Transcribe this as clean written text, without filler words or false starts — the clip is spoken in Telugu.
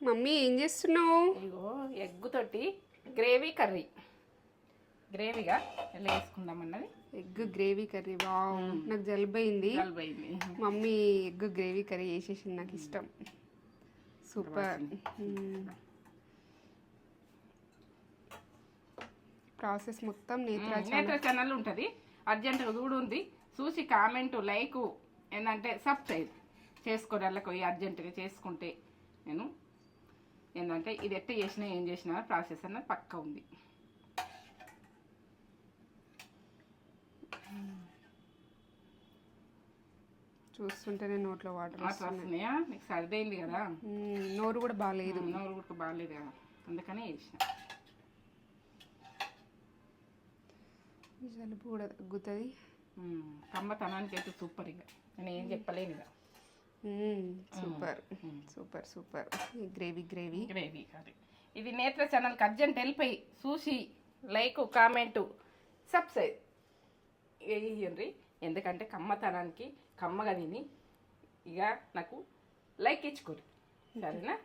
మమ్మీ ఏం చేస్తున్నావు? ఇగో ఎగ్గుతోటి గ్రేవీ కర్రీ, గ్రేవీగా ఎలా వేసుకుందామన్నది. Egg gravy curry. వావ్, నాకు జలుబైంది. మమ్మీ ఎగ్ గ్రేవీ కర్రీ చేసేసింది, నాకు ఇష్టం. సూపర్. ప్రాసెస్ మొత్తం నేత్ర ఛానల్ ఉంటుంది. అర్జెంటుగా చూడు ఉంది, చూసి కామెంట్ లైక్ ఏంటంటే సబ్స్క్రైబ్ చేసుకోండి. అలా పోయి అర్జెంటుగా చేసుకుంటే నేను ఏంటంటే ఇది ఎట్ట చేసినా ఏం చేసినా ప్రాసెస్ అన్నది పక్క ఉంది. చూస్తుంటేనే నోట్లో వాటర్ వస్తున్నాయా? నీకు సర్దైంది కదా, నోరు కూడా బాగాలేదు. నోరు కూడా బాగాలేదు కదా, అందుకనే చేసిన. జలుబు కూడా తగ్గుతుంది. కమ్మతనానికి అయితే సూపర్. ఇక నేను ఏం చెప్పలేను. ఇక super super super. Gravy gravy gravy curry. ఇది నేత్ర ఛానల్కి అర్జెంట్ వెళ్ళిపోయి చూసి లైక్ కామెంటు సబ్స్క్రైబ్ వేయండి. ఎందుకంటే కమ్మతనానికి కమ్మగా తిని ఇక నాకు లైక్ ఇచ్చుకోరు, సరేనా?